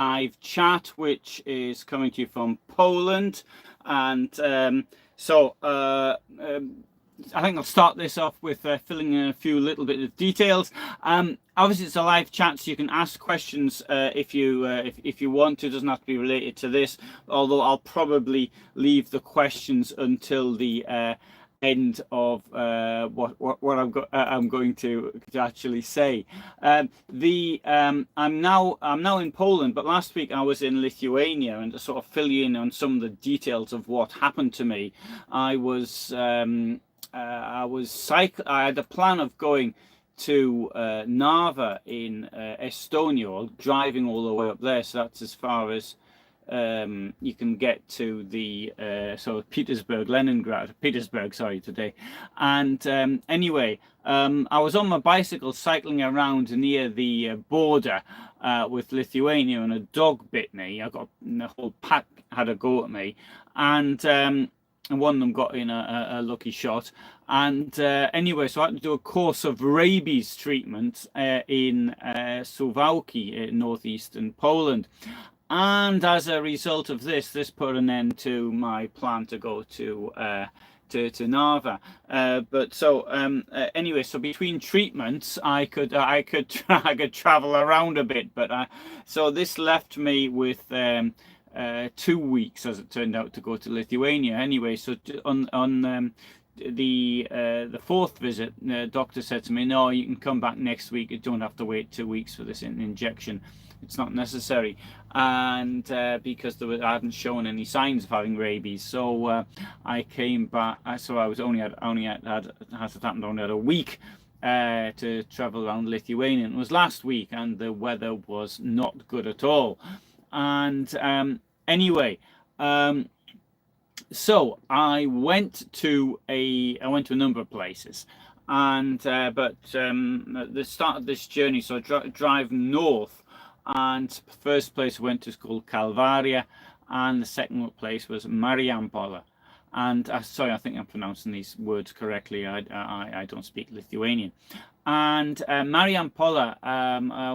live chat, which is coming to you from Poland. And I think I'll start this off with filling in a few little bit of details. Obviously, it's a live chat, so you can ask questions if you want to. It doesn't have to be related to this, although I'll probably leave the questions until the end of what I'm going to actually say. I'm now in Poland, but last week I was in Lithuania, and to sort of fill you in on some of the details of what happened to me, I had a plan of going to Narva in Estonia, or driving all the way up there. So that's as far as you can get to the Petersburg, sorry, today. And anyway, I was on my bicycle cycling around near the border with Lithuania, and a dog bit me. The whole pack had a go at me, and one of them got in a lucky shot. And anyway, so I had to do a course of rabies treatment in Suwałki, northeastern Poland. And as a result of this put an end to my plan to go to Narva. Anyway, so between treatments, I could travel around a bit. But so this left me with 2 weeks, as it turned out, to go to Lithuania. Anyway, so on the fourth visit, the doctor said to me, "No, you can come back next week. You don't have to wait 2 weeks for this injection. It's not necessary." And because I hadn't shown any signs of having rabies, so I came back. So I was only had a week to travel around Lithuania. It was last week, and the weather was not good at all. And anyway, so I went to a number of places, and but at the start of this journey, so I drive north, and the first place I went to is called Kalvaria, and the second place was Marijampole. And sorry, I think I'm pronouncing these words correctly. I don't speak Lithuanian. And Marijampole,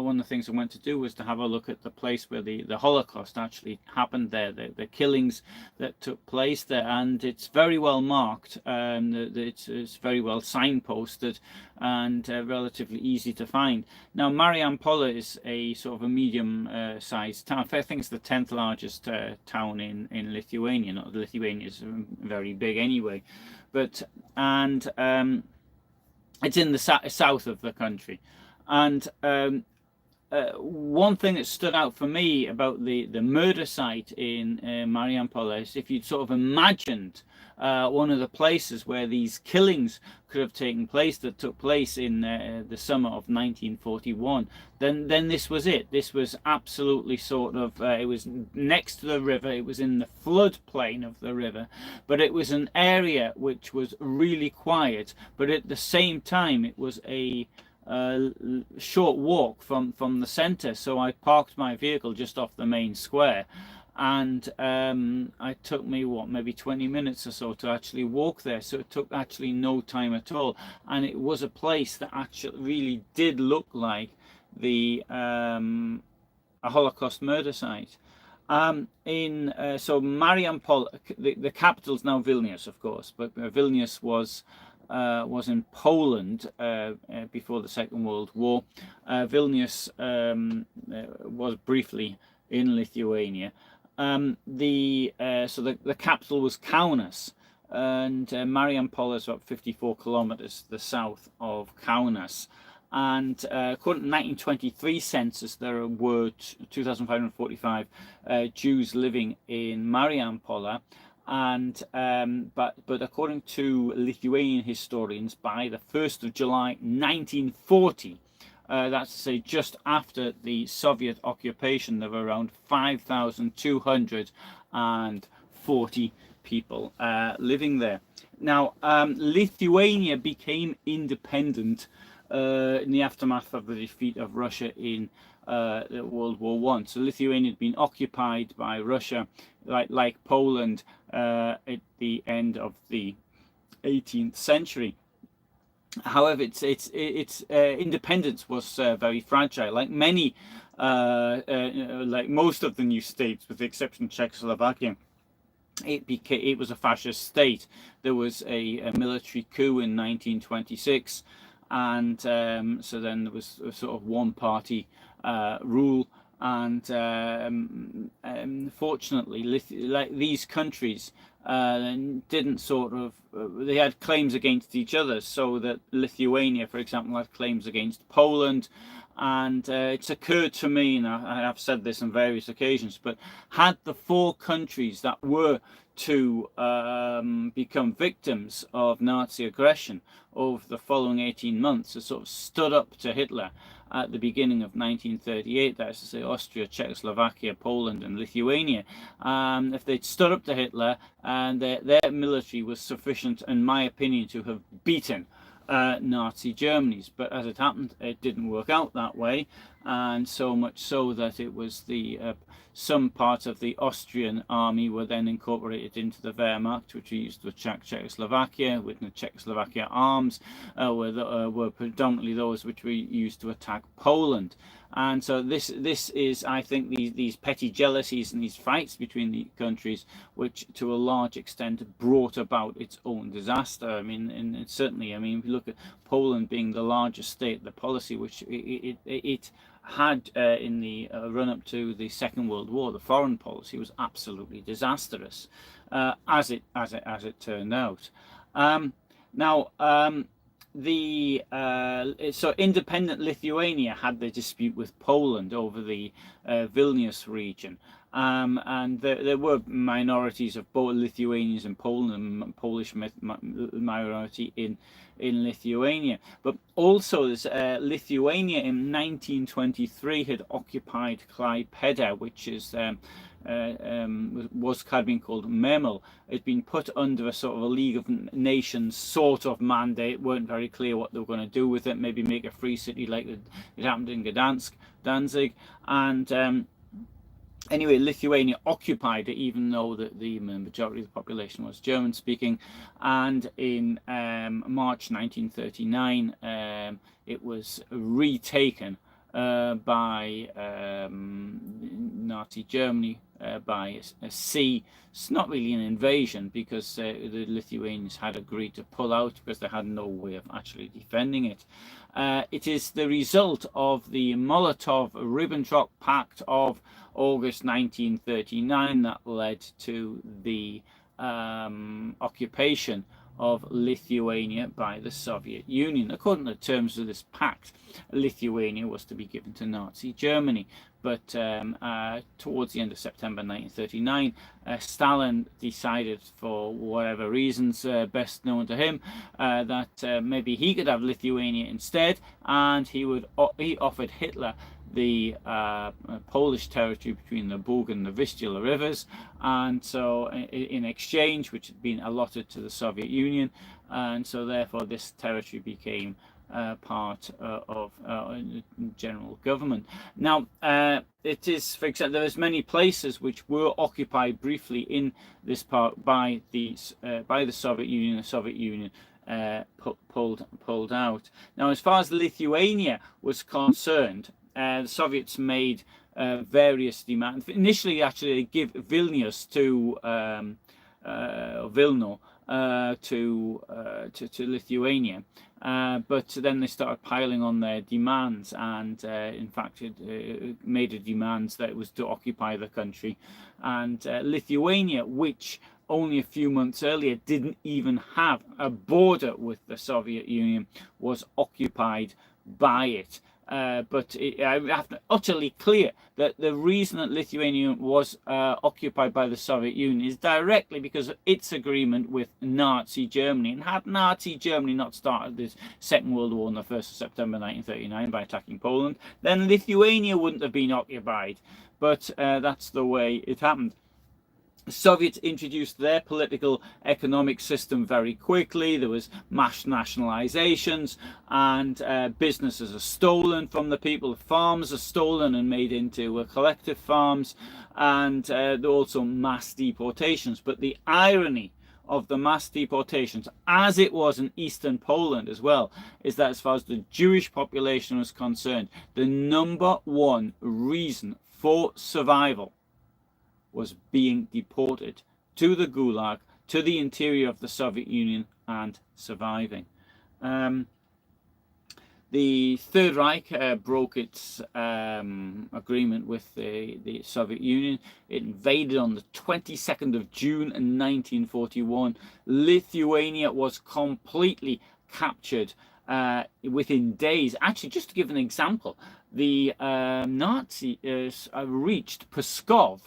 one of the things I went to do was to have a look at the place where the Holocaust actually happened there, the killings that took place there. And it's very well marked, it's very well signposted, and relatively easy to find. Now, Marijampole is a sort of a medium-sized town. I think it's the 10th largest town in Lithuania. Not that Lithuania is very big anyway, but it's in the south of the country. And one thing that stood out for me about the murder site in Marijampole is, if you'd sort of imagined one of the places where these killings could have taken place, that took place in the summer of 1941, then this was it. This was absolutely sort of, it was next to the river, it was in the floodplain of the river, but it was an area which was really quiet, but at the same time it was a short walk from the center. So I parked my vehicle just off the main square, and it took me maybe 20 minutes or so to actually walk there. So it took actually no time at all, and it was a place that actually really did look like a Holocaust murder site. So Marijampole, the capital is now Vilnius, of course, but Vilnius was in Poland before the Second World War. Vilnius was briefly in Lithuania. So the capital was Kaunas, and Marijampole is about 54 kilometers to the south of Kaunas. And according to the 1923 census, there were 2,545 Jews living in Marijampole. And but according to Lithuanian historians, by the 1st of July 1940, that's to say just after the Soviet occupation, there were around 5,240 people living there. Now, Lithuania became independent in the aftermath of the defeat of Russia in World War I. So Lithuania had been occupied by Russia, like Poland, at the end of the 18th century. However, its independence was very fragile. Like many like most of the new states, with the exception of Czechoslovakia, it was a fascist state. There was a military coup in 1926, and so then there was a sort of one-party rule. And fortunately, like these countries didn't sort of they had claims against each other. So that Lithuania, for example, had claims against Poland. And it's occurred to me, and I have said this on various occasions, but had the four countries that were to become victims of Nazi aggression over the following 18 months, have sort of stood up to Hitler at the beginning of 1938, that is to say Austria, Czechoslovakia, Poland and Lithuania, if they'd stood up to Hitler, and their military was sufficient, in my opinion, to have beaten Nazi Germany's. But as it happened, it didn't work out that way, and so much so that it was the some parts of the Austrian army were then incorporated into the Wehrmacht, which we used to attack Czechoslovakia, with the Czechoslovakia arms were predominantly those which we used to attack Poland. And so this is, I think, these petty jealousies and these fights between the countries, which to a large extent brought about its own disaster. I mean, and certainly, I mean, if you look at Poland being the largest state, the policy which it had in the run-up to the Second World War, the foreign policy was absolutely disastrous, as it turned out. So independent Lithuania had the dispute with Poland over the Vilnius region, and there were minorities of both Lithuanians in Poland and Polish minority in Lithuania. But also this, Lithuania in 1923 had occupied Klajpeda, which is had been called Memel. It'd been put under a sort of a League of Nations sort of mandate. It weren't very clear what they were going to do with it. Maybe make a free city like it happened in Gdansk, Danzig. And anyway, Lithuania occupied it, even though the majority of the population was German speaking. And in March 1939, it was retaken by Nazi Germany by a sea. It's not really an invasion, because the Lithuanians had agreed to pull out because they had no way of actually defending it. It is the result of the Molotov Ribbentrop pact of August 1939 that led to the occupation of Lithuania by the Soviet Union. According to the terms of this pact, Lithuania was to be given to Nazi Germany. But towards the end of September 1939, Stalin decided, for whatever reasons best known to him, that maybe he could have Lithuania instead, and he offered Hitler the Polish territory between the Bug and the Vistula rivers, and so in exchange, which had been allotted to the Soviet Union, and so therefore this territory became part of general government. Now, it is, for example, there's many places which were occupied briefly in this part by the Soviet Union. The Soviet Union pulled out. Now, as far as Lithuania was concerned, the Soviets made various demands. Initially, actually, they give Vilnius to Vilno to Lithuania, but then they started piling on their demands, and in fact, it made a demand that it was to occupy the country. And Lithuania, which only a few months earlier didn't even have a border with the Soviet Union, was occupied by it. But I have to utterly clear that the reason that Lithuania was occupied by the Soviet Union is directly because of its agreement with Nazi Germany. And had Nazi Germany not started the Second World War on the 1st of September 1939 by attacking Poland, then Lithuania wouldn't have been occupied. But that's the way it happened. The Soviets introduced their political economic system very quickly. There was mass nationalizations, and businesses are stolen from the people. Farms are stolen and made into collective farms, and there are also mass deportations. But the irony of the mass deportations, as it was in Eastern Poland as well, is that as far as the Jewish population was concerned, the number one reason for survival was being deported to the Gulag, to the interior of the Soviet Union, and surviving. The Third Reich broke its agreement with the Soviet Union. It invaded on the 22nd of June in 1941. Lithuania was completely captured within days. Actually, just to give an example, the Nazis reached Pskov,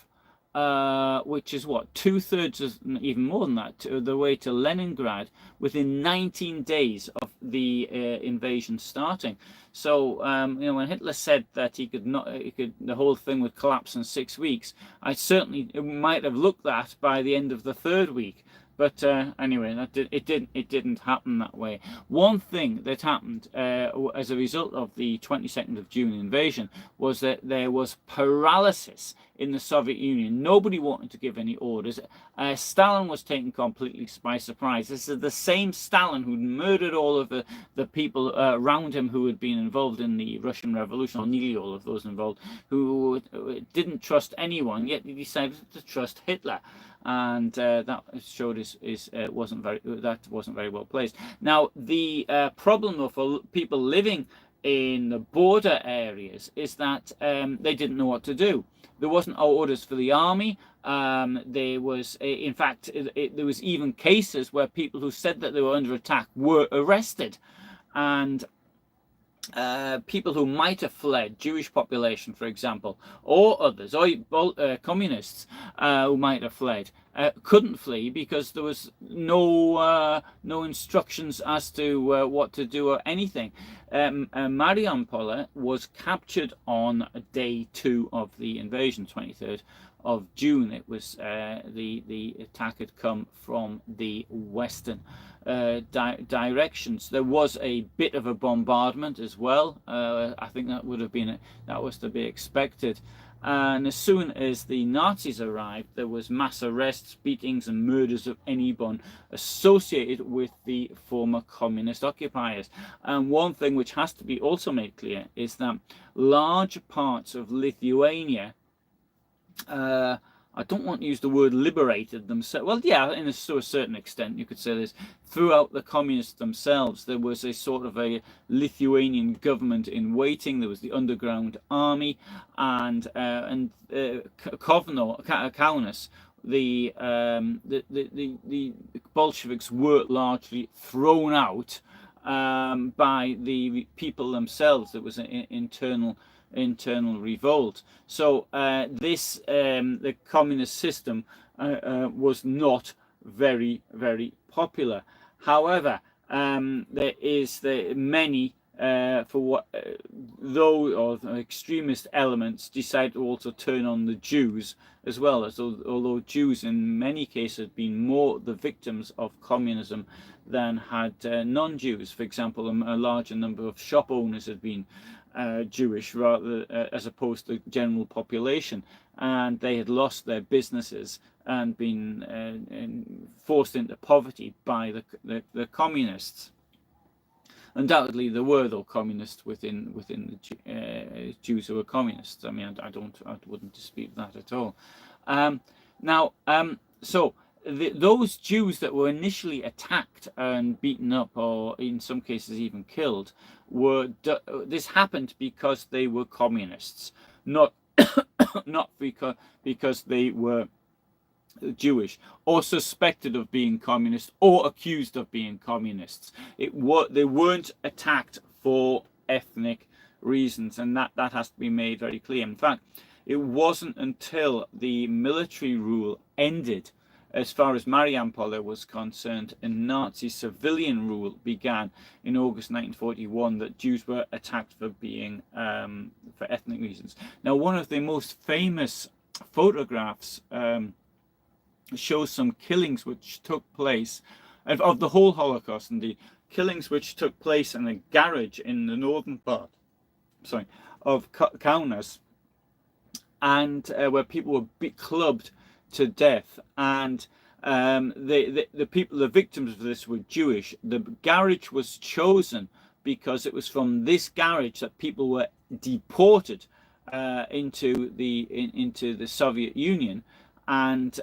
which is what, 2/3, even more than that, the way to Leningrad within 19 days of the invasion starting. So when Hitler said that the whole thing would collapse in 6 weeks, it might have looked that by the end of the 3rd week. But anyway, it didn't happen that way. One thing that happened as a result of the 22nd of June invasion was that there was paralysis in the Soviet Union. Nobody wanted to give any orders. Stalin was taken completely by surprise. This is the same Stalin who murdered all of the people around him who had been involved in the Russian Revolution, or nearly all of those involved, who didn't trust anyone, yet he decided to trust Hitler. And that showed wasn't very well placed. Now, the problem for people living in the border areas is that they didn't know what to do. There wasn't orders for the army. There was, in fact, there was even cases where people who said that they were under attack were arrested, and people who might have fled, Jewish population, for example, or others, or communists who might have fled, couldn't flee because there was no instructions as to what to do or anything. Mariampole was captured on day 2 of the invasion, 23rd of June. It was the attack had come from the western directions. There was a bit of a bombardment as well. I think that was to be expected. And as soon as the Nazis arrived, there was mass arrests, beatings, and murders of anyone associated with the former communist occupiers. And one thing which has to be also made clear is that large parts of Lithuania, I don't want to use the word liberated themselves. Well, yeah, to a certain extent, you could say this. Throughout the communists themselves, there was a sort of a Lithuanian government in waiting. There was the underground army, and Kaunas, the Bolsheviks were largely thrown out by the people themselves. There was an internal revolt. So the communist system was not very, very popular. However, there is many extremist elements decide to also turn on the Jews as well, although Jews in many cases had been more the victims of communism than had non-Jews. For example, a larger number of shop owners had been Jewish rather as opposed to the general population, and they had lost their businesses and been forced into poverty by the communists. Undoubtedly, there were though communists within the Jews who were communists. I mean, I wouldn't dispute that at all. Those Jews that were initially attacked and beaten up, or in some cases even killed, this happened because they were communists, not because they were Jewish or suspected of being communist or accused of being communists. They weren't attacked for ethnic reasons, and that has to be made very clear. In fact, it wasn't until the military rule ended, as far as Mariampole was concerned, and Nazi civilian rule began in August 1941, that Jews were attacked for being for ethnic reasons. Now, one of the most famous photographs shows some killings which took place of the whole Holocaust, and the killings which took place in a garage in the northern part, of Kaunas, and where people were clubbed to death. And The people, the victims of this were Jewish. The garage was chosen because it was from this garage that people were deported into the Soviet Union, and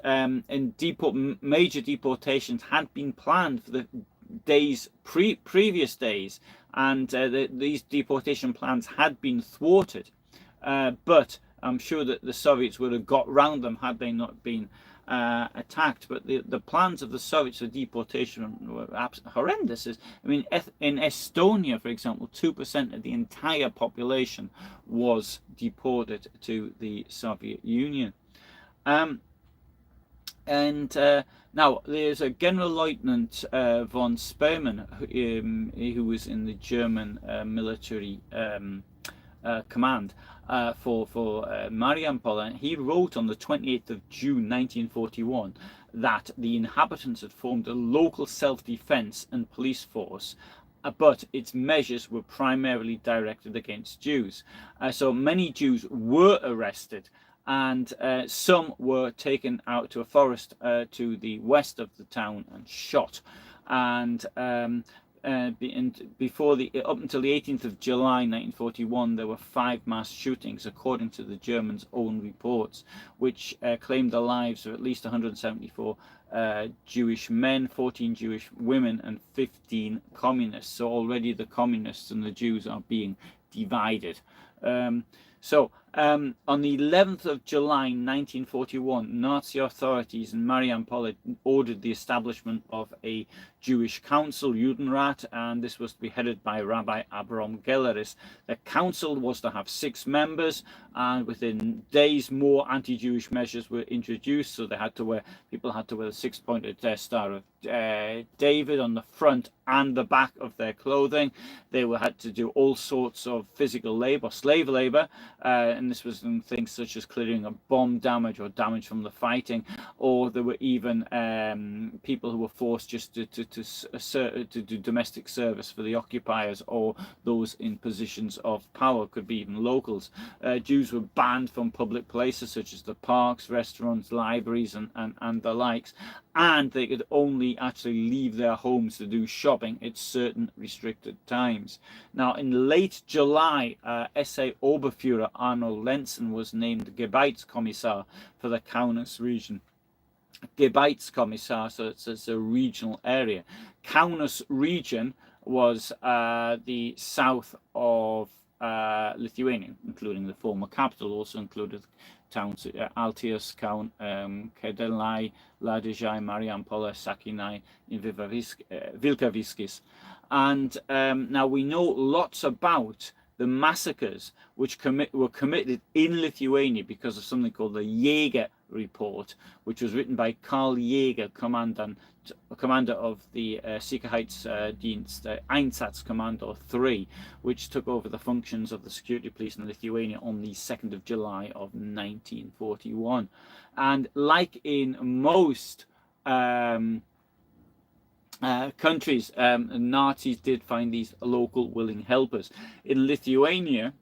major deportations had been planned for the previous days, and these deportation plans had been thwarted. But I'm sure that the Soviets would have got round them had they not been attacked. But the plans of the Soviets for deportation were horrendous. I mean, in Estonia, for example, 2% of the entire population was deported to the Soviet Union. Now there's a General Lieutenant von Spearman who was in the German military command for Mariampole, and he wrote on the 28th of June 1941 that the inhabitants had formed a local self-defense and police force, but its measures were primarily directed against Jews. So many Jews were arrested, and some were taken out to a forest to the west of the town and shot. And before up until the 18th of July 1941, there were 5 mass shootings, according to the Germans' own reports, which claimed the lives of at least 174 Jewish men, 14 Jewish women, and 15 communists. So already the communists and the Jews are being divided. On the 11th of July 1941, Nazi authorities in Mariampole ordered the establishment of a Jewish council, Judenrat, and this was to be headed by Rabbi Abraham Gelleris. The council was to have 6 members, and within days more anti-Jewish measures were introduced. So people had to wear the 6-pointed Star of David on the front and the back of their clothing. They had to do all sorts of physical labor, slave labor, and this was in things such as clearing of bomb damage or damage from the fighting, or there were even people who were forced just to do domestic service for the occupiers or those in positions of power, could be even locals. Jews were banned from public places such as the parks, restaurants, libraries, and the likes, and they could only actually leave their homes to do shopping at certain restricted times. Now, in late July, SA Oberfuhrer Arnold Lenzen was named Gebietskommissar for the Kaunas region. Gebietskommissar, so it's a regional area. Kaunas region was the south of Lithuania, including the former capital, also included towns Altius, Kaun, Kedelai, Ladijai, Mariampole, Sakinai, and Vilkaviskis. And now we know lots about the massacres which were committed in Lithuania because of something called the Jäger Report, which was written by Karl Jäger, commander of the Sicherheitsdienst Einsatzkommando 3, which took over the functions of the security police in Lithuania on the 2nd of July of 1941. And like in most countries, Nazis did find these local willing helpers. In Lithuania,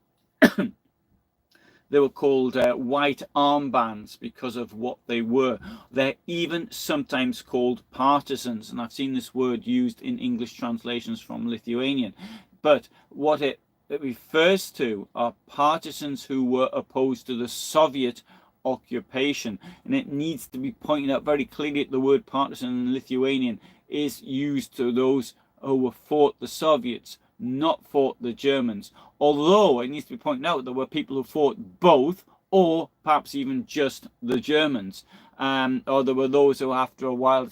they were called white armbands because of what they were. They're even sometimes called partisans, and I've seen this word used in English translations from Lithuanian. But what it refers to are partisans who were opposed to the Soviet occupation. And it needs to be pointed out very clearly that the word partisan in Lithuanian is used to those who fought the Soviets, not fought the Germans. Although it needs to be pointed out there were people who fought both, or perhaps even just the Germans. Or there were those who after a while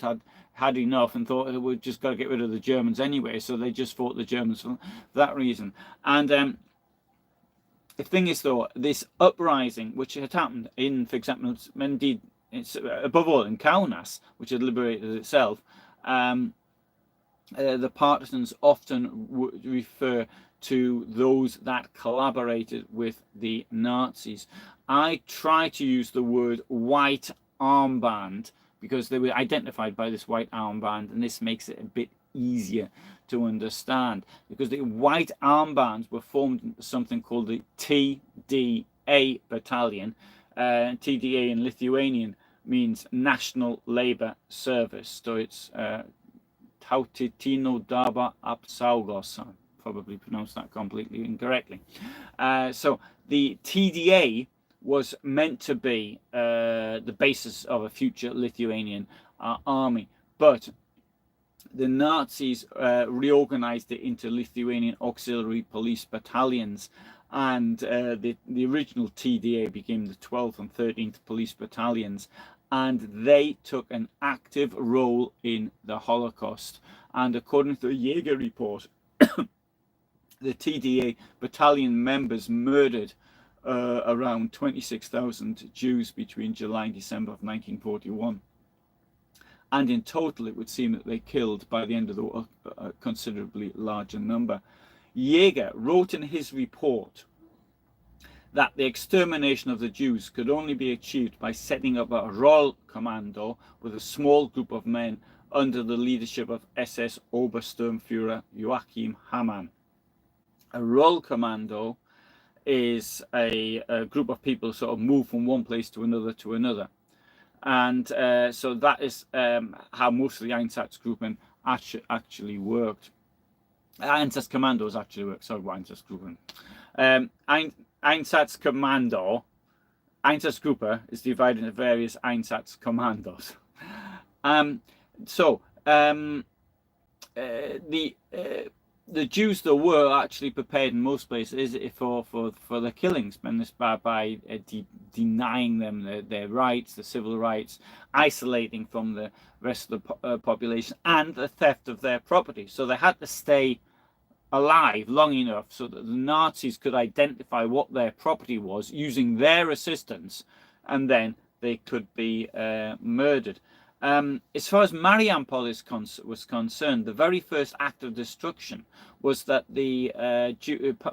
had enough and thought we've just got to get rid of the Germans anyway, so they just fought the Germans for that reason. And the thing is, though, this uprising which had happened in, for example, indeed, it's above all in Kaunas, which had liberated itself, the partisans often refer to those that collaborated with the Nazis. I try to use the word white armband because they were identified by this white armband, and this makes it a bit easier to understand, because the white armbands were formed into something called the TDA battalion. TDA in Lithuanian means National Labour Service. So it's Tautitino Darba Apsaugos. I probably pronounced that completely incorrectly. So the TDA was meant to be the basis of a future Lithuanian army, but the Nazis reorganized it into Lithuanian Auxiliary Police Battalions, and the original TDA became the 12th and 13th Police Battalions, and they took an active role in the Holocaust. And according to the Jaeger report, the TDA battalion members murdered around 26,000 Jews between July and December of 1941. And in total, it would seem that they killed, by the end of the war, a considerably larger number. Jaeger wrote in his report that the extermination of the Jews could only be achieved by setting up a Roll Commando with a small group of men under the leadership of SS Obersturmführer Joachim Hamann. A Roll Commando is a group of people sort of move from one place to another. And so that is how most of the Einsatzgruppen actually worked. Einsatzkommandos actually worked. Sorry, Einsatzgruppen. Einsatzkommando, Einsatzgruppe is divided into various Einsatzkommandos. The Jews, though, were actually prepared in most places for the killings, by denying them their rights, the civil rights, isolating from the rest of the population, and the theft of their property. So they had to stay alive long enough so that the Nazis could identify what their property was using their assistance, and then they could be murdered. As far as Mariampole was concerned, the very first act of destruction was that the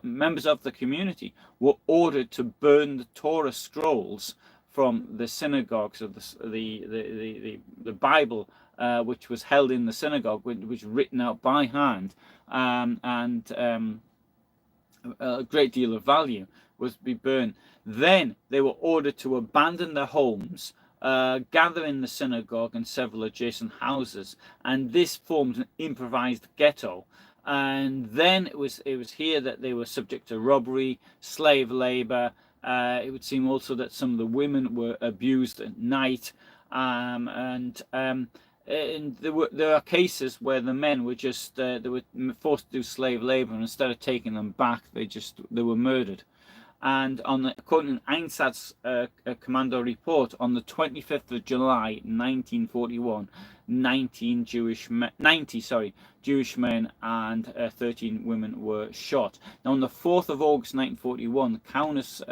members of the community were ordered to burn the Torah scrolls from the synagogues of the Bible, which was held in the synagogue, which was written out by hand, and a great deal of value was to be burned. Then they were ordered to abandon their homes, gather in the synagogue and several adjacent houses, and this formed an improvised ghetto. And then it was here that they were subject to robbery, slave labor. It would seem also that some of the women were abused at night, and there are cases where the men were just they were forced to do slave labor, and instead of taking them back, they were murdered. And according to an Einsatz Commando report, on the 25th of July 1941, 90 Jewish men and 13 women were shot. Now, on the 4th of August 1941, Kaunas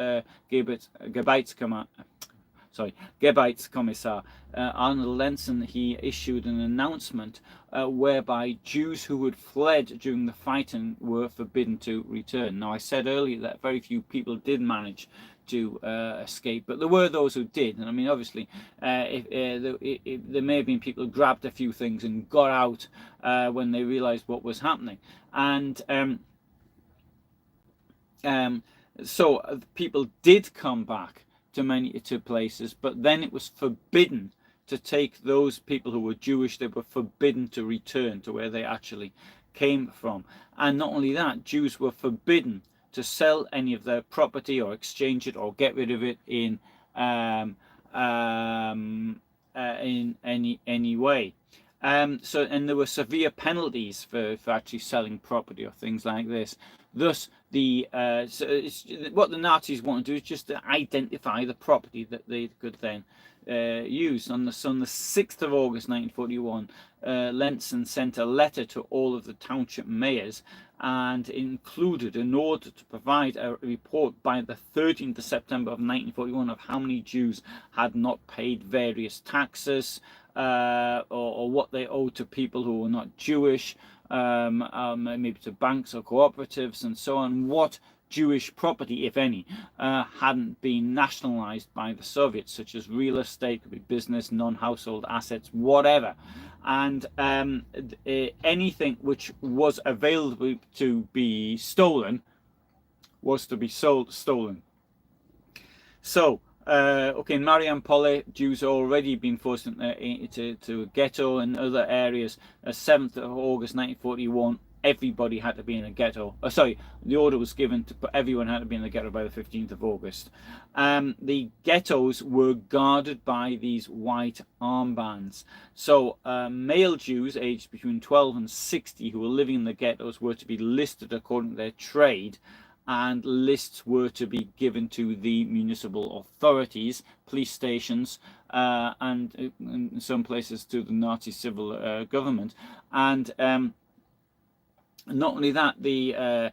Gebietskommissar Arnold Lenzen, he issued an announcement whereby Jews who had fled during the fighting were forbidden to return. Now, I said earlier that very few people did manage to escape, but there were those who did. And I mean, obviously, there may have been people who grabbed a few things and got out when they realized what was happening. And so people did come back to places, but then it was forbidden to take those people who were Jewish. They were forbidden to return to where they actually came from. And not only that, Jews were forbidden to sell any of their property or exchange it or get rid of it in any way. And there were severe penalties for actually selling property or things like this. Thus, what the Nazis want to do is just to identify the property that they could then use. On the 6th of August 1941, Lenzen sent a letter to all of the township mayors, and included an order to provide a report by the 13th of September of 1941 of how many Jews had not paid various taxes, or what they owed to people who were not Jewish, maybe to banks or cooperatives and so on, what Jewish property, if any, hadn't been nationalized by the Soviets, such as real estate, could be business, non-household assets, whatever. And anything which was available to be stolen was to be stolen. So Okay, in Mariampole, Jews had already been forced into a ghetto and other areas. 7th of August 1941, everybody had to be in a ghetto. Sorry, the order was given to everyone had to be in the ghetto by the 15th of August. The ghettos were guarded by these white armbands. So male Jews aged between 12 and 60 who were living in the ghettos were to be listed according to their trade, and lists were to be given to the municipal authorities, police stations, and in some places to the Nazi civil government. And not only that, the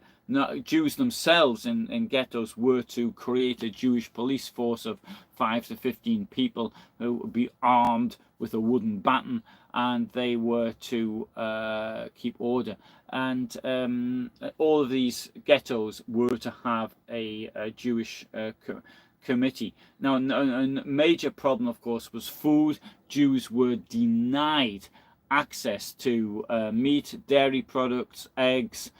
Jews themselves in ghettos were to create a Jewish police force of 5 to 15 people who would be armed with a wooden baton, and they were to keep order. And all of these ghettos were to have a Jewish committee. Now, a major problem, of course, was food. Jews were denied access to meat, dairy products, eggs,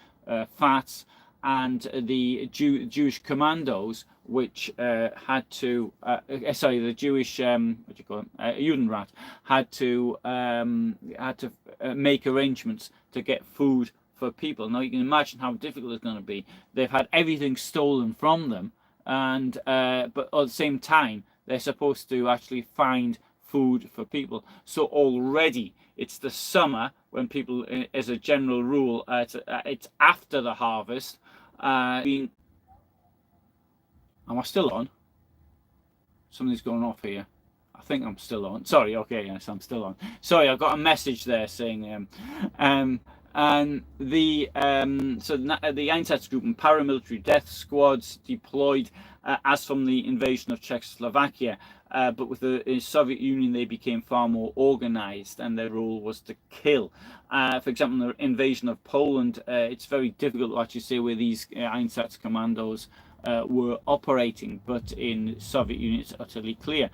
fats, and the Jewish commandos, which had to, the Jewish what do you call it, Judenrat, had to make arrangements to get food for people. Now you can imagine how difficult it's going to be. They've had everything stolen from them, and but at the same time they're supposed to actually find food for people. So already it's the summer when people, as a general rule, it's after the harvest. Am I still on? Something's going off here. I think I'm still on. Sorry, okay, yes, I'm still on. Sorry, I got a message there saying, and the Einsatzgruppen and paramilitary death squads deployed as from the invasion of Czechoslovakia, but with the Soviet Union they became far more organized, and their role was to kill. For example, the invasion of Poland, it's very difficult to actually say where these Einsatz commandos were operating, but in Soviet Union it's utterly clear.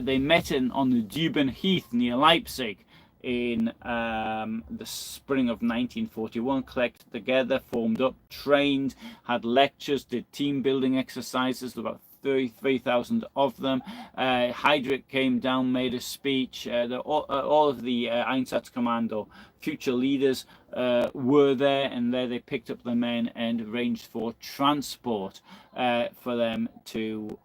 They met on the Düben Heath near Leipzig in the spring of 1941, collected together, formed up, trained, had lectures, did team building exercises, about 33,000 of them. Heydrich came down, made a speech. All of the Einsatz Kommando future leaders were there, and there they picked up the men and arranged for transport for them to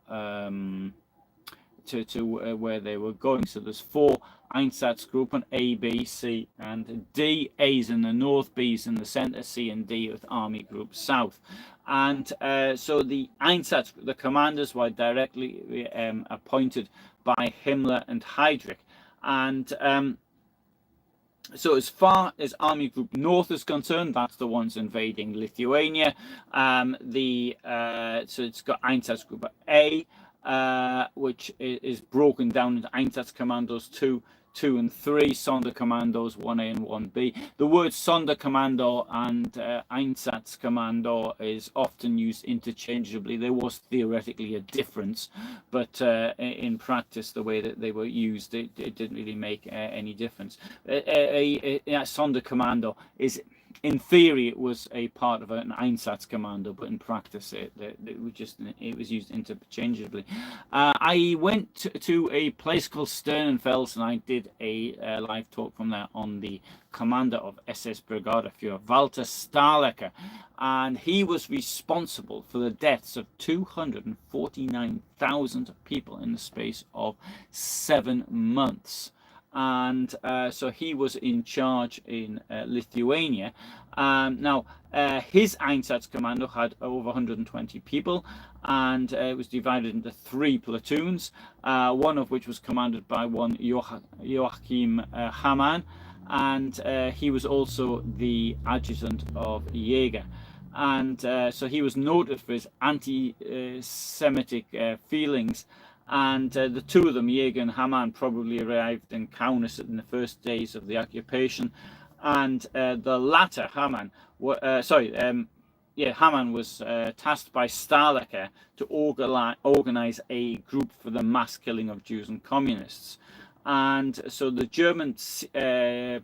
where they were going. So there's 4 Einsatzgruppen, A, B, C, and D. A is in the north, B is in the center, C and D with Army Group South. And so the Einsatz, the commanders were directly appointed by Himmler and Heydrich. And so as far as Army Group North is concerned, that's the ones invading Lithuania. So it's got Einsatzgruppe A, which is broken down into Einsatzkommandos 2 and 3, Sonderkommandos 1A and 1B. The word Sonderkommando and Einsatzkommando is often used interchangeably. There was theoretically a difference, but in practice, the way that they were used, it didn't really make any difference. Sonderkommando is, in theory, it was a part of an Einsatzkommando, but in practice, it was used interchangeably. I went to a place called Sternenfels, and I did a live talk from there on the commander of SS Brigadeführer, Walter Stahlecker, and he was responsible for the deaths of 249,000 people in the space of 7 months. And so he was in charge in Lithuania. Now, his Einsatzkommando had over 120 people, and it was divided into 3 platoons, one of which was commanded by one Joachim Hamann, and he was also the adjutant of Jäger. And so he was noted for his anti-Semitic feelings. And the 2 of them, Jäger and Hamann, probably arrived in Kaunas in the first days of the occupation. And the latter, Hamann, Hamann was tasked by Stahlecker to organize a group for the mass killing of Jews and communists. And so the German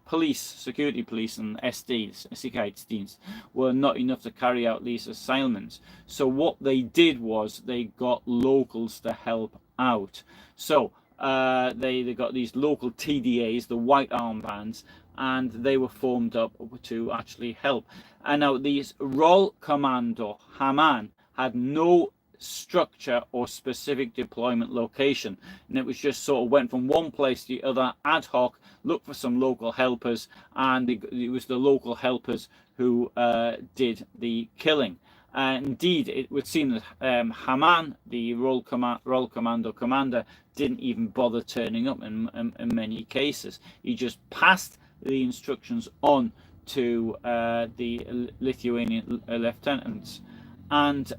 police, security police and SDs, Sicherheitsdienst, were not enough to carry out these assignments. So what they did was they got locals to help out. So they got these local TDAs, the white armbands, and they were formed up to actually help. And now these Roll Commando Haman had no structure or specific deployment location, and it was just sort of went from one place to the other ad hoc, looked for some local helpers, and it was the local helpers who did the killing. Indeed, it would seem that Haman, the Roll Commando commander, didn't even bother turning up in many cases. He just passed the instructions on to the Lithuanian lieutenants, and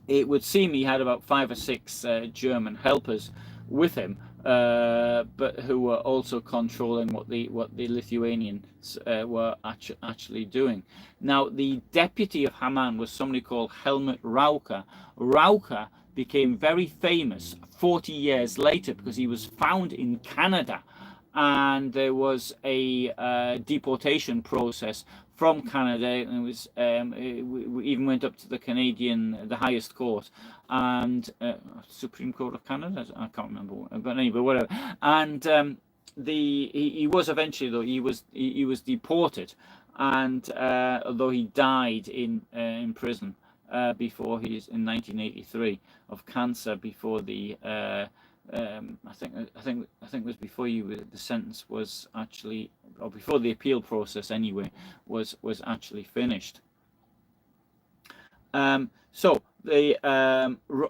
it would seem he had about 5 or 6 German helpers with him, but who were also controlling what the Lithuanians were actually doing. Now, the deputy of Haman was somebody called Helmut Rauka. Rauka became very famous 40 years later because he was found in Canada, and there was a deportation process from Canada, and it was we even went up to the highest court, and Supreme Court of Canada. I can't remember, but anyway, whatever. And he was eventually, though, he was deported, and although he died in prison before he's in 1983 of cancer before the. I think it was before the sentence was actually, or before the appeal process anyway, was actually finished. So the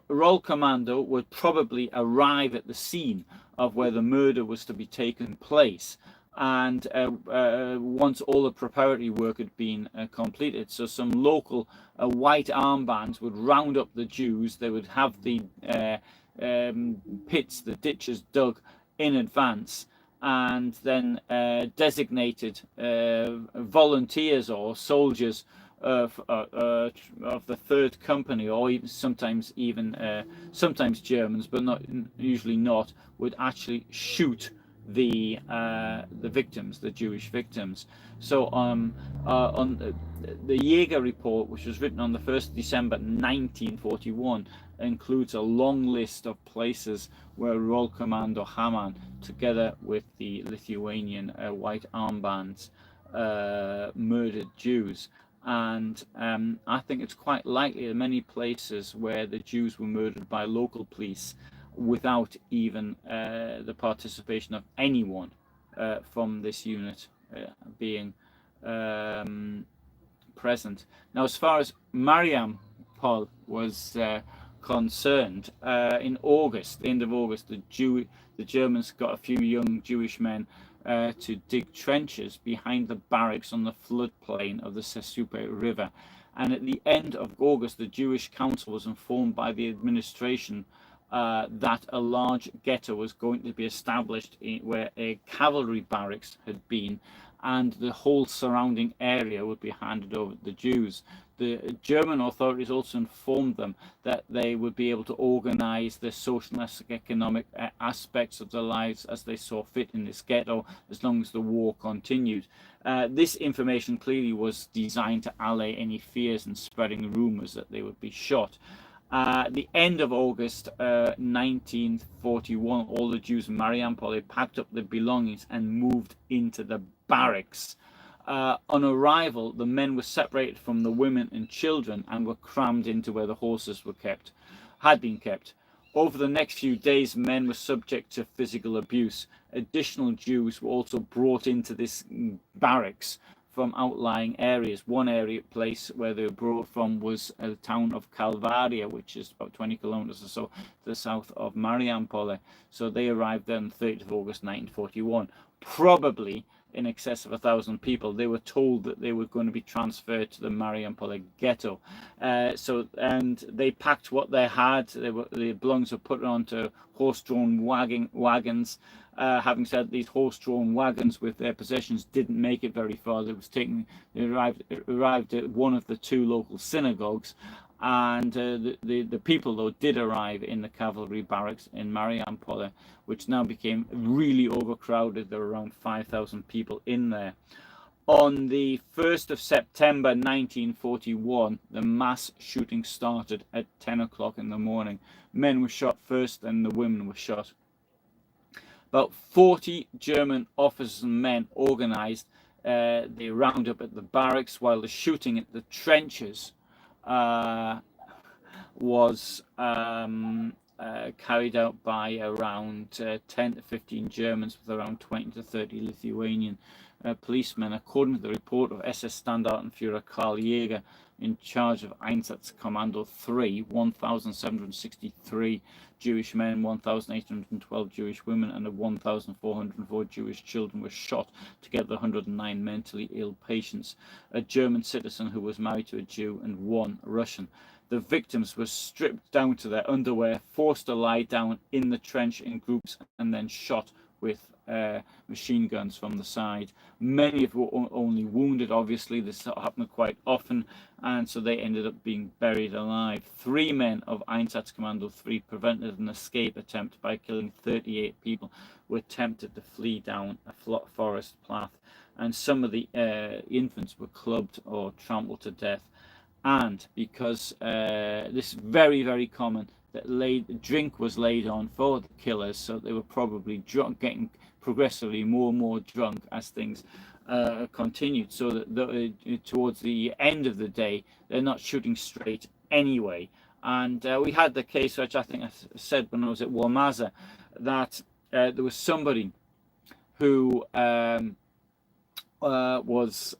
Roll Commando would probably arrive at the scene of where the murder was to be taken place, and once all the preparatory work had been completed, so some local white armbands would round up the Jews. They would have the pits, the ditches dug in advance, and then designated volunteers or soldiers of the Third Company, or even sometimes Germans, but not usually not, would actually shoot the victims, the Jewish victims. So on the Jaeger report, which was written on the 1st of December 1941, includes a long list of places where Roll Commando Haman, together with the Lithuanian white armbands, murdered Jews. And I think it's quite likely that many places where the Jews were murdered by local police without even the participation of anyone from this unit being present. Now, as far as Mariampol was concerned, in August, the end of August, the Germans got a few young Jewish men to dig trenches behind the barracks on the floodplain of the Sesupe River. And at the end of August, the Jewish Council was informed by the administration that a large ghetto was going to be established where a cavalry barracks had been, and the whole surrounding area would be handed over to the Jews. The German authorities also informed them that they would be able to organize the social and economic aspects of their lives as they saw fit in this ghetto, as long as the war continued. This information clearly was designed to allay any fears and spreading rumors that they would be shot. At the end of August 1941, all the Jews of Mariampole packed up their belongings and moved into the barracks. On arrival, the men were separated from the women and children and were crammed into where the horses had been kept. Over the next few days, men were subject to physical abuse. Additional Jews were also brought into this barracks from outlying areas. One place where they were brought from was the town of Calvaria, which is about 20 kilometers or so to the south of Mariampole. So they arrived there on the 30th of August 1941. Probably in excess of 1,000 people. They were told that they were going to be transferred to the Mariampole ghetto. And they packed what they had. The belongings were put onto horse-drawn wagons. Having said, these horse-drawn wagons with their possessions didn't make it very far. They arrived at one of the 2 local synagogues, and the people, though, did arrive in the cavalry barracks in Mariampole, which now became really overcrowded. There were around 5,000 people in there. On the 1st of September 1941, the mass shooting started at 10 o'clock in the morning. Men were shot first and the women were shot. About 40 German officers and men organized the roundup at the barracks, while the shooting at the trenches was carried out by around 10 to 15 Germans with around 20 to 30 Lithuanian policemen. According to the report of SS Standartenführer Karl Jäger, in charge of Einsatzkommando 3, 1,763 Jewish men, 1,812 Jewish women, and 1,404 Jewish children were shot, together 109 mentally ill patients, a German citizen who was married to a Jew, and one Russian. The victims were stripped down to their underwear, forced to lie down in the trench in groups, and then shot with machine guns from the side. Many of them were only wounded. Obviously, this happened quite often, and so they ended up being buried alive. 3 men of Einsatzkommando 3 prevented an escape attempt by killing 38 people who attempted to flee down a forest path, and some of the infants were clubbed or trampled to death. And because this is very, very common, that drink was laid on for the killers, so they were probably drunk, getting progressively more and more drunk as things continued, so that towards the end of the day they're not shooting straight anyway. And we had the case, which I think I said when I was at Warmaza, that there was somebody who was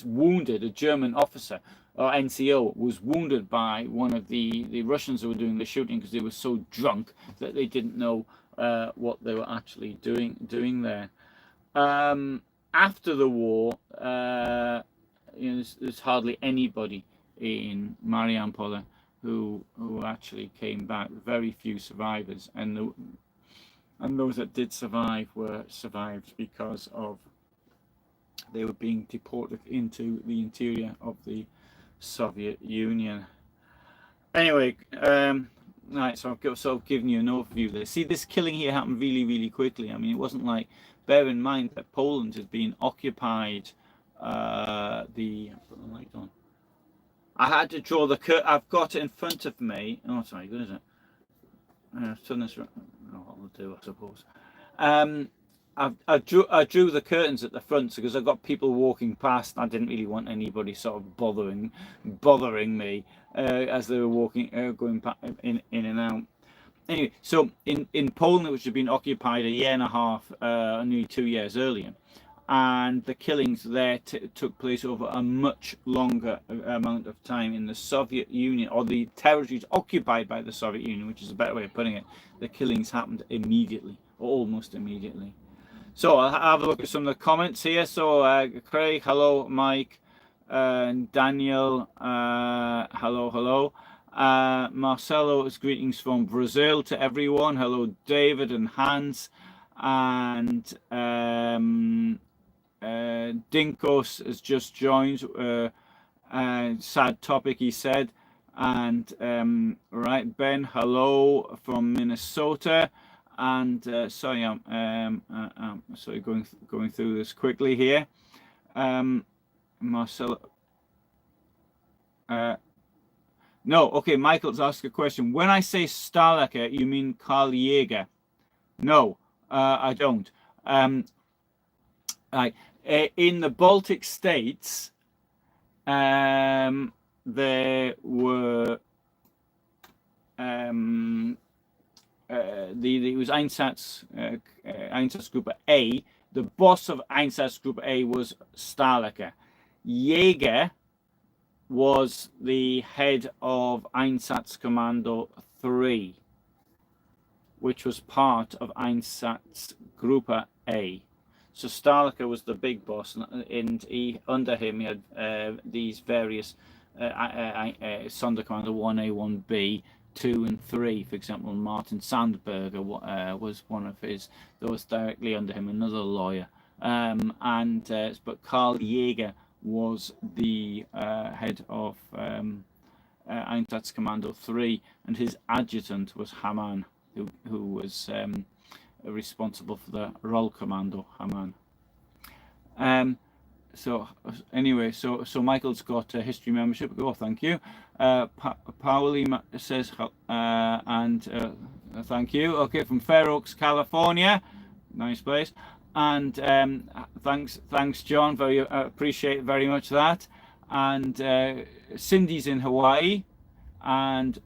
wounded. A German officer or NCO was wounded by one of the Russians who were doing the shooting, because they were so drunk that they didn't know what they were actually doing there. After the war, there's hardly anybody in Mariampole who actually came back. Very few survivors, and those that did survive were survived because of they were being deported into the interior of the Soviet Union. Anyway, right, so I've sort of given you an overview there. See, this killing here happened really, really quickly. I mean, it wasn't like, bear in mind that Poland has been occupied. Put the light on. I had to draw the curtain. I've got it in front of me. Oh, sorry, good, is it? I've done this. I'll do, I suppose. I drew the curtains at the front because I got people walking past. I didn't really want anybody sort of bothering me as they were walking, going in and out. Anyway, so in Poland, which had been occupied a year and a half, nearly 2 years earlier, and the killings there took place over a much longer amount of time. In the Soviet Union, or the territories occupied by the Soviet Union, which is a better way of putting it, the killings happened immediately, or almost immediately. So I'll have a look at some of the comments here. So Craig, hello. Mike, Daniel, hello. Marcelo's greetings from Brazil to everyone. Hello, David and Hans, and Dinkos has just joined. Sad topic, he said. And right, Ben, hello from Minnesota. And sorry, I'm sorry, going through this quickly here. Marcelo. No, okay. Michael's asked a question. When I say Stalaker, you mean Karl Jäger? No, I don't. Right. In the Baltic states, there were it was Einsatzgruppe A. The boss of Einsatzgruppe A was Stalaker. Jäger was the head of Einsatzkommando 3, which was part of Einsatzgruppe A. So Stalaker was the big boss, and under him he had these various Sonderkommando 1A, 1B, 2 and 3. For example, Martin Sandberger was one of his. That was directly under him, another lawyer. But Karl Jäger was the head of Einsatzkommando 3, and his adjutant was Hamann, who was responsible for the Rollkommando Hamann. So anyway, so Michael's got a history membership. Oh, thank you. Pauli says thank you. Okay, from Fair Oaks, California, nice place. And thanks, John. Very appreciate very much that. And Cindy's in Hawaii, and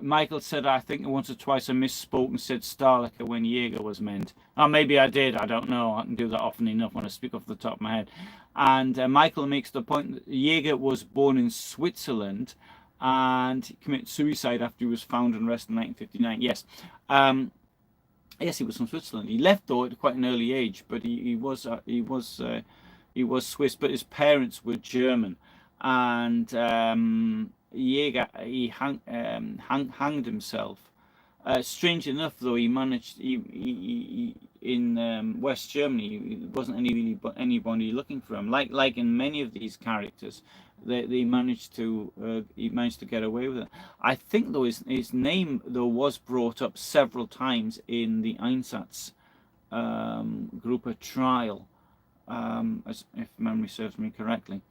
Michael said, I think once or twice I misspoke and said Starlicker when Jaeger was meant. Oh, maybe I did. I don't know. I can do that often enough when I speak off the top of my head. And Michael makes the point that Jaeger was born in Switzerland and he committed suicide after he was found and arrested in 1959. Yes. Yes, he was from Switzerland. He left though at quite an early age, but he was Swiss, but his parents were German. And Jaeger, he hanged himself. Strange enough, though, he managed. He in West Germany, there wasn't anybody looking for him. Like in many of these characters, they managed to he managed to get away with it. I think though his name though was brought up several times in the Einsatz Gruppe trial, if memory serves me correctly.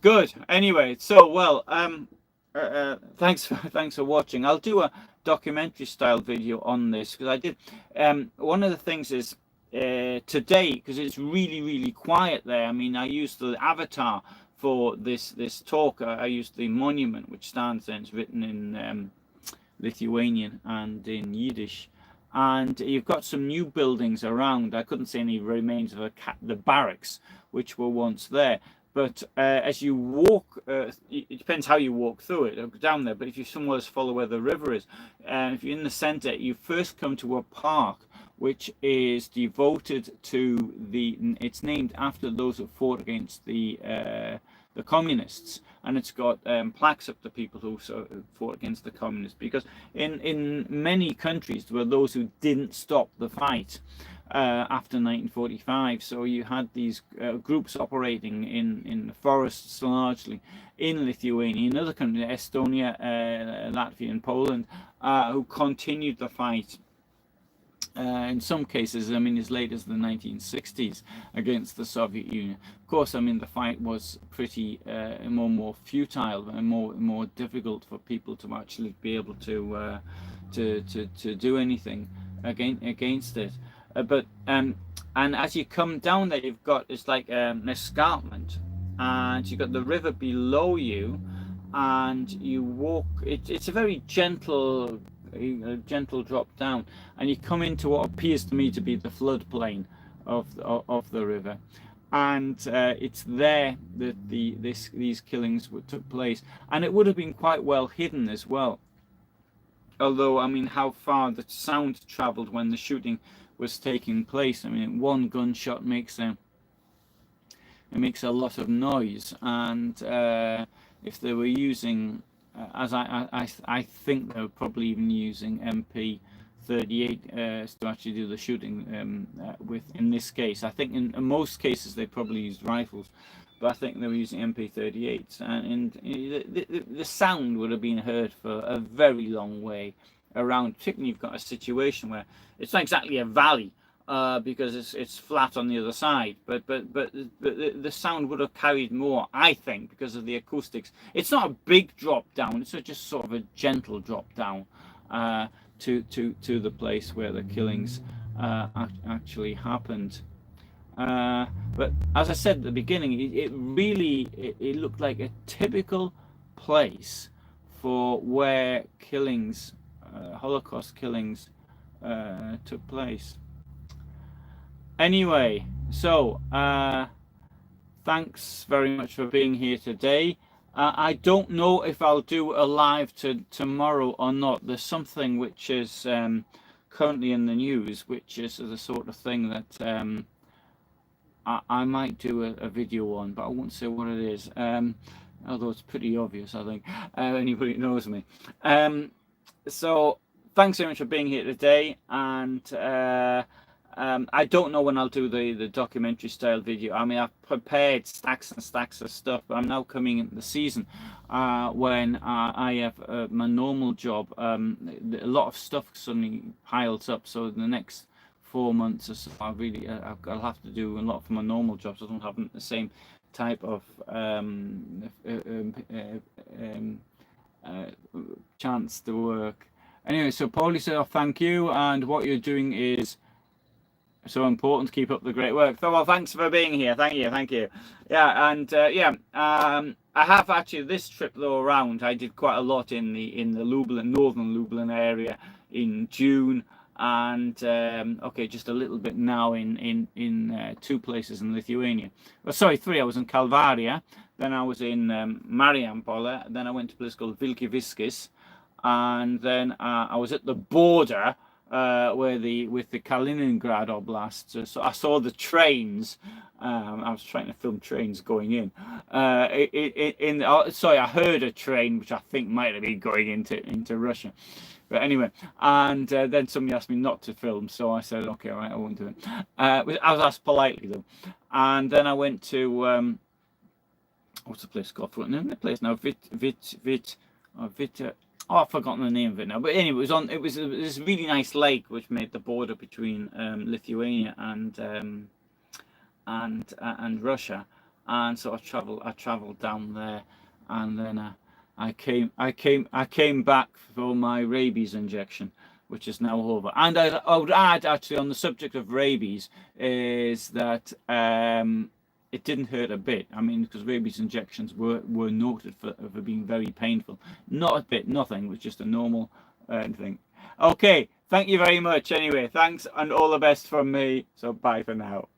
Good. Anyway, so well, thanks for watching. I'll do a documentary style video on this because I did. One of the things is today, because it's really quiet there. I mean, I used the avatar for this talk. I used the monument, which stands there. It's written in Lithuanian and in Yiddish. And you've got some new buildings around. I couldn't see any remains of the barracks, which were once there. But as you walk, it depends how you walk through it, or down there. But if you somewhere follow where the river is, if you're in the center, you first come to a park which is devoted to it's named after those who fought against the communists, and it's got plaques up to people who fought against the communists. Because in many countries there were those who didn't stop the fight. After 1945, so you had these groups operating in the forests largely in Lithuania, in other countries, Estonia, Latvia and Poland, who continued the fight in some cases, I mean, as late as the 1960s against the Soviet Union. Of course, I mean, the fight was pretty more futile and more difficult for people to actually be able to do anything against it. But and as you come down there, you've got it's like an escarpment, and you've got the river below you, and you walk. It's a very gentle drop down, and you come into what appears to me to be the floodplain of the river, and it's there that these killings took place, and it would have been quite well hidden as well. Although, I mean, how far the sound travelled when the shooting was taking place. I mean, one gunshot makes a lot of noise, and if they were using, as I think they were probably even using MP38 to actually do the shooting with. In this case, I think in most cases they probably used rifles, but I think they were using MP38s, and the sound would have been heard for a very long way around. Particularly, you've got a situation where it's not exactly a valley because it's flat on the other side, but the sound would have carried more, I think, because of the acoustics. It's not a big drop down; it's just sort of a gentle drop down to the place where the killings actually happened. But as I said at the beginning, it looked like a typical place for where killings, Holocaust killings, took place. Anyway, so thanks very much for being here today. I don't know if I'll do a live tomorrow or not. There's something which is currently in the news, which is the sort of thing that I might do a video on, but I won't say what it is. Although it's pretty obvious, I think, anybody who knows me. So thanks very much for being here today, and I don't know when I'll do the documentary style video. I mean, I've prepared stacks and stacks of stuff, but I'm now coming into the season when I have my normal job. A lot of stuff suddenly piles up, so the next 4 months or so. I'll have to do a lot for my normal jobs. I don't have the same type of chance to work. Anyway, so Paulie said, "Oh, thank you, and what you're doing is so important. Keep up the great work." So, well, thanks for being here. Thank you. Yeah, and I have actually this trip though around. I did quite a lot in the Lublin, northern Lublin area in June, and just a little bit now in 2 places in Lithuania. Well, sorry, 3. I was in Kalvaria, then I was in Marijampole, then I went to a place called Vilnius, and then I was at the border. With the Kaliningrad Oblast, so I saw the trains. I was trying to film trains going in. Sorry, I heard a train which I think might have been going into Russia. But anyway, and then somebody asked me not to film, so I said, okay, all right, I won't do it. I was asked politely though, and then I went to what's the place called? What's the name of the place now? Oh, I've forgotten the name of it now. But anyway, it was this really nice lake which made the border between Lithuania and Russia, and so I travelled down there, and then I came back for my rabies injection, which is now over. And I would add, actually, on the subject of rabies, is that it didn't hurt a bit. I mean, because rabies injections were noted for being very painful. Not a bit, nothing. It was just a normal thing. Okay, thank you very much. Anyway, thanks and all the best from me. So bye for now.